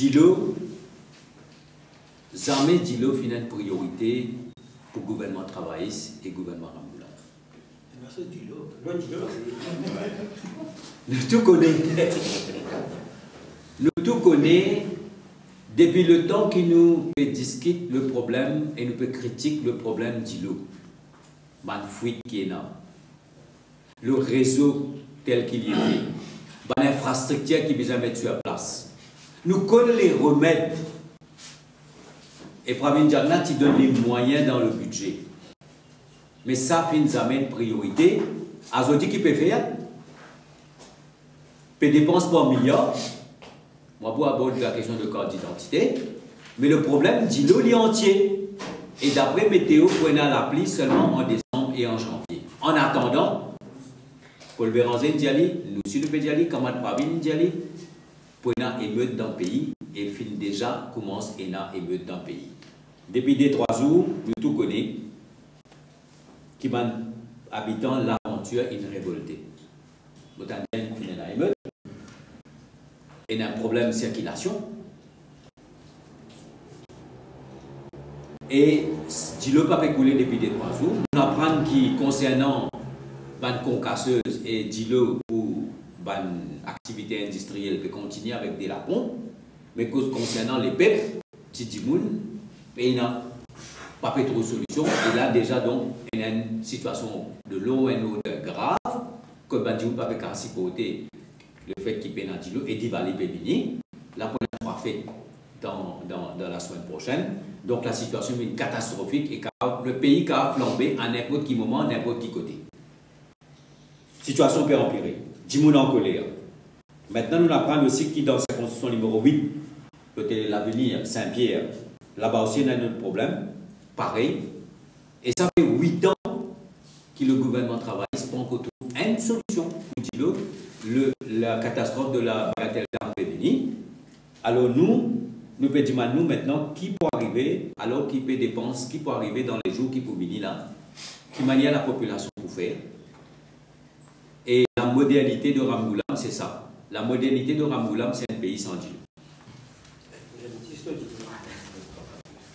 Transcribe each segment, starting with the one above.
Dilo, jamais Dilo finit une priorité pour le gouvernement travailliste et le gouvernement Ramboula. Nous tout connaissons. Nous tout connaissons depuis le temps que nous discutons le problème et nous critiquons le problème Dilo. Man fuite qui est là. Le réseau tel qu'il y est. L'infrastructure qui est besoin de mettre sur place. Nous connaissons les remèdes. Et Pravin Jagna qui donne les moyens dans le budget. Mais ça, nous amène priorité. Azoti qui peut faire. Peut dépenser par milliard. Moi, pour aborder la question de carte d'identité. Mais le problème, Dilo est entier. Et d'après Météo, on a l'appli seulement en décembre et en janvier. En attendant, Paul Béranger Diali, nous aussi le Diali, Kamad Pravin Diali, pour une émeute dans le pays, et fin déjà commence une émeute dans le pays. Depuis 2-3 jours, nous tout connaissons, qui sont habitants l'aventure une révoltée. Nous avons une émeute, et un problème de circulation. Et si le pas couler depuis 2-3 jours, nous apprenons qui concernant ban concasseuse et Dilo pour ban activité industrielle peut continuer avec des lapons, mais concernant les peuples, Tidimoun, il n'a pas fait trop de solution. Et là déjà donc il y a une situation de l'eau et une odeur grave que Bandioun pas fait qu'à supporter le fait qu'il peine à Dilo et d'Ivali Pémini. La première fois fait dans la semaine prochaine. Donc la situation est catastrophique et le pays a flambé à n'importe quel moment, n'importe quel côté. Situation peut empirer. Dimoun en colère. Maintenant, nous apprenons aussi que dans la constitution numéro 8, peut-être l'avenir, Saint-Pierre, là-bas aussi, il y a un autre problème. Pareil. Et ça fait 8 ans que le gouvernement travaille pour qu'on trouve une solution pour Dilo, la catastrophe de la bagatelle d'Arpévini. Alors nous pouvons dire nous maintenant qui peut arriver, alors qui peut dépenser, qui peut arriver dans les jours qui peuvent venir là, qui manière la population pour faire. Et la modernité de Ramgoulam, c'est ça. La modernité de Ramgoulam, c'est un pays sans Dieu.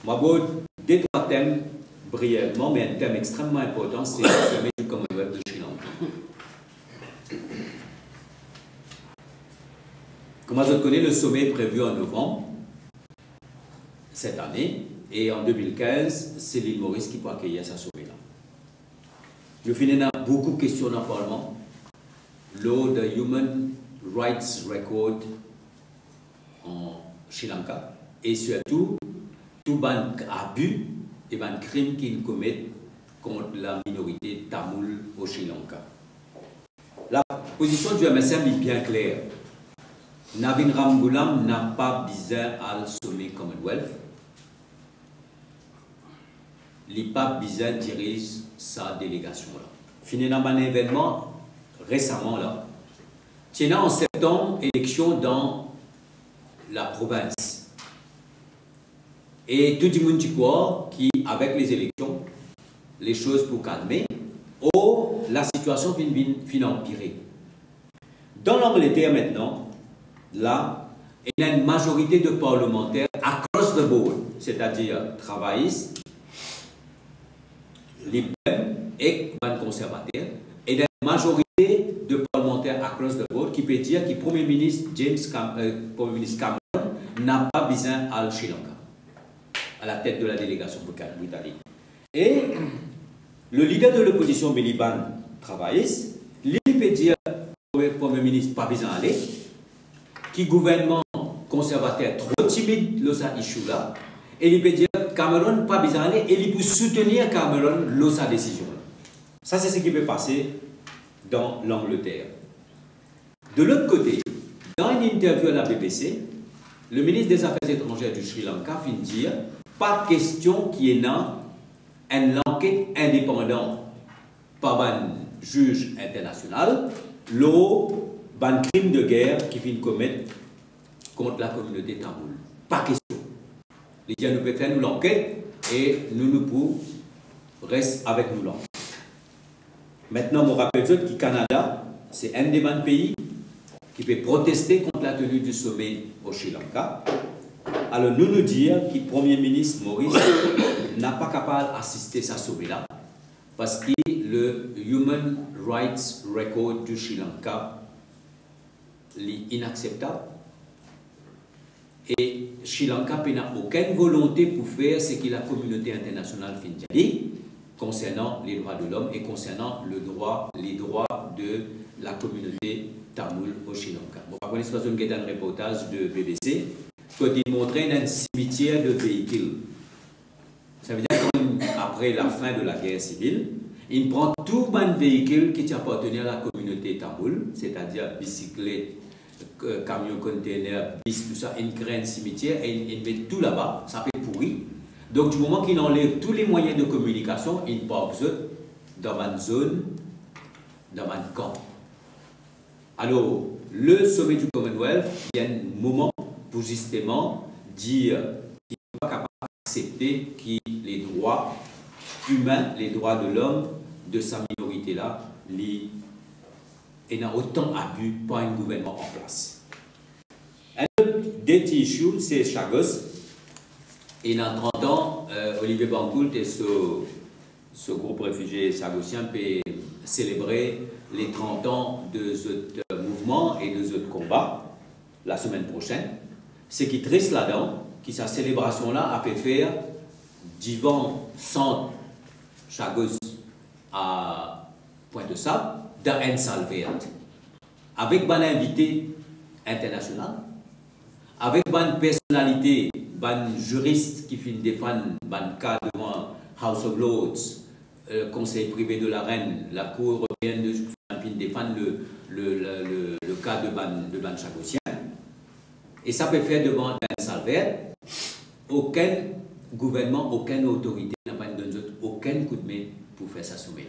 Moi, je vais 2-3 thèmes brièvement, mais un thème extrêmement important, c'est le sommet du Commonwealth de Sri Lanka. Comme je connais, le sommet est prévu en novembre cette année, et en 2015, c'est l'île Maurice qui peut accueillir ce sommet-là. Nous finissons beaucoup de questions dans le Parlement. L'eau de Human Rights Record en Sri Lanka, et surtout, tout les abus et les crimes qu'ils commettent contre la minorité tamoule au Sri Lanka. La position du MSM est bien claire. Navin Ramgoolam n'a pas besoin à le sommet Commonwealth. Il n'a pas besoin de diriger sa délégation là. Fini dans un événement récemment là. Tiens en septembre, élection dans la province. Et tout le monde croit qu'avec les élections, les choses pour calmer, ou la situation finit empirer. Dans l'Angleterre maintenant, là, il y a une majorité de parlementaires across the board, c'est-à-dire travaillistes, libéraux et conservateurs, et il y a une majorité de parlementaires across the board qui peut dire que le Premier ministre Cameron n'a pas besoin à Sri Lanka, à la tête de la délégation britannique. Et le leader de l'opposition, Miliban, travailliste, lui peut dire au Premier ministre pas besoin d'aller, qui gouvernement conservateur trop timide dans cette issue-là, et il peut dire Cameron pas besoin d'aller, et il peut soutenir Cameron dans sa décision. Ça, c'est ce qui peut passer dans l'Angleterre. De l'autre côté, dans une interview à la BBC, le ministre des Affaires étrangères du Sri Lanka vient dire pas question qu'il y ait une enquête indépendante par un juge international, un crime de guerre qui vient commettre contre la communauté tamoule. Pas question. Les gens nous peuvent faire nous l'enquête et nous pouvons rester avec nous là. Maintenant, je rappelle que le Canada, c'est un des pays qui peut protester contre la tenue du sommet au Sri Lanka. Alors, nous dire que le Premier ministre Maurice n'a pas capable d'assister à sa sommet-là parce que le Human Rights Record du Sri Lanka est inacceptable. Et Sri Lanka n'a aucune volonté pour faire ce que la communauté internationale dit concernant les droits de l'homme et concernant les droits de la communauté tamoule au Sri Lanka. Bon, par contre, il y a un reportage de BBC qui montrait un cimetière de véhicules. Ça veut dire qu'après la fin de la guerre civile, il prend tout un véhicule qui appartenait à la communauté tamoule, c'est-à-dire bicyclette, camion container, bis, tout ça, il crée un cimetière et il met tout là-bas, ça fait pourri. Donc, du moment qu'il enlève tous les moyens de communication, il part dans une zone, dans un camp. Alors, le sommet du Commonwealth, il y a un moment pour justement dire qu'il n'est pas capable d'accepter que les droits humains, les droits de l'homme, de sa minorité-là, et n'a autant abus par un gouvernement en place. Un autre des issues, c'est Chagos. Et dans 30 ans, Olivier Bancoult et ce groupe réfugié chagosien peut célébrer les 30 ans de ce mouvement et de ce combat la semaine prochaine. Ce qui est triste là-dedans, que sa célébration-là a pu faire d'Ivan centre Chagos à Pointe-de-Sable, dans une salle verte, avec un invité international, avec une personnalité, un juriste qui finit défendre un cas devant House of Lords, le Conseil privé de la Reine, la Cour européenne de finit défendre le cas de ban Chagosien. Et ça peut faire devant une salle verte. Aucun gouvernement, aucune autorité n'a pas donné aucun coup de main pour faire ça sommet.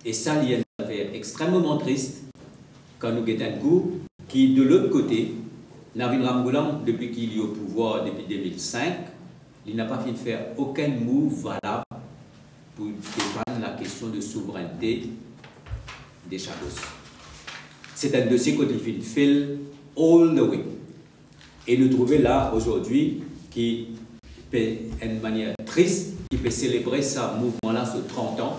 Et ça, il y a une affaire extrêmement triste quand nous avons un coup qui, de l'autre côté, Navin Ramgoolam, depuis qu'il est au pouvoir depuis 2005, il n'a pas fait de faire aucun move valable pour défendre la question de souveraineté des Chagos. C'est un dossier qu'il fait all the way. Et nous trouvons là aujourd'hui qui peut, d'une manière triste, qui peut célébrer ce mouvement-là sur 30 ans,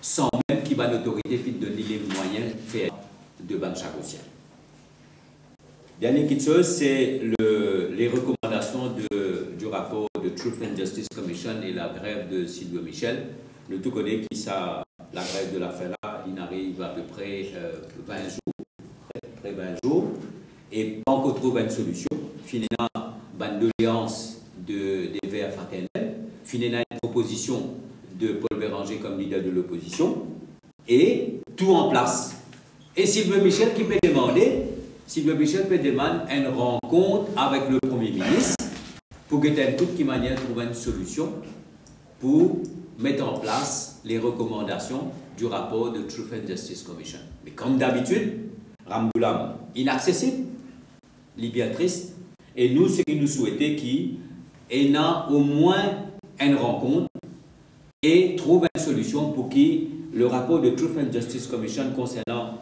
sans même qu'il y ait une autorité qui donne les moyens de faire de ban Chagosien. Dernière petite chose, c'est les recommandations du rapport de Truth and Justice Commission et la grève de Sylvio Michel. Nous tous connaissons qui ça, la grève de la FELA, il arrive à peu près 20 jours, et pas encore trouvé une solution. Finalement, une doléance des Verts fraternels, finalement une proposition de Paul Béranger comme leader de l'opposition, et tout en place. Et Sylvio Michel qui peut demander, une rencontre avec le Premier ministre pour que de toute manière trouver une solution pour mettre en place les recommandations du rapport de Truth and Justice Commission. Mais comme d'habitude, Ramgoolam inaccessible, bien triste, et nous, ce que nous souhaitons, qu'il y ait au moins une rencontre et trouve une solution pour que le rapport de Truth and Justice Commission concernant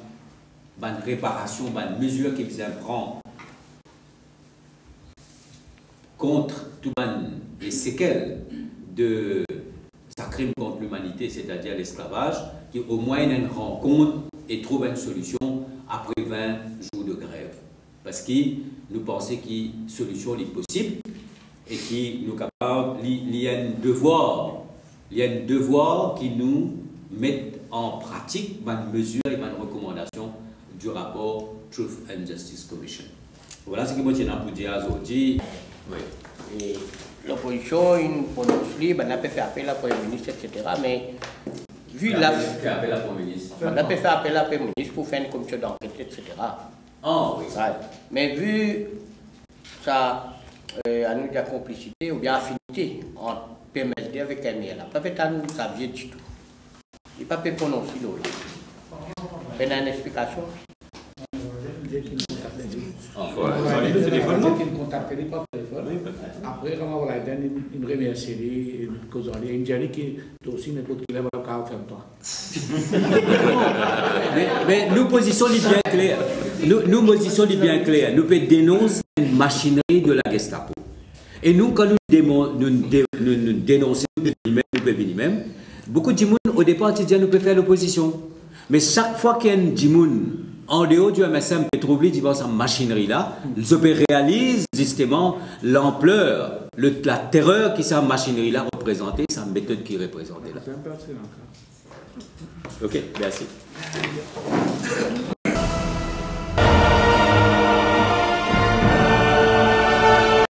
une réparation, une mesure qui prend contre toutes les séquelles de sa crime contre l'humanité, c'est-à-dire l'esclavage, qui au moins une rencontre et trouve une solution après 20 jours de grève. Parce que nous pensons qu'une solution est possible et qu'il nous capable, il y a un devoir qui nous met en pratique une mesure et une recommandation du rapport Truth and Justice Commission. Voilà ce que je tiens pour dire aujourd'hui. Oui. L'opposition, une prononce libre, on a pu faire appel à la Premier ministre, etc. Mais vu la... Fait appel à la Premier ministre. On a pu faire appel à la Premier ministre pour faire une commission d'enquête, etc. Ah oui. Ouais. Mais vu ça, à nous de la complicité ou bien affinité entre PMSD avec ML, peut-être à nous, ça vient du tout. Il n'y a pas pu prononcer l'eau. Vous avez une explication? Le téléphone, qui contacte par téléphone. Après, quand on va une remercie, une cause en ligne, il dit que aussi n'importe qui va faire toi. Mais nos positions sont bien claires. Nos positions sont bien claires. Nous pouvons dénoncer une machinerie de la Gestapo. Et nous, quand nous dénonçons nous-mêmes, beaucoup de gens, au départ, ils disent nous pouvons faire l'opposition. Mais chaque fois qu'il y a un Jimoun en dehors du MSM qui est troublé devant cette machinerie-là, ils réalisent justement l'ampleur, la terreur que cette machinerie-là représentait, sa méthode qui représentait là. C'est un peu Ok, merci.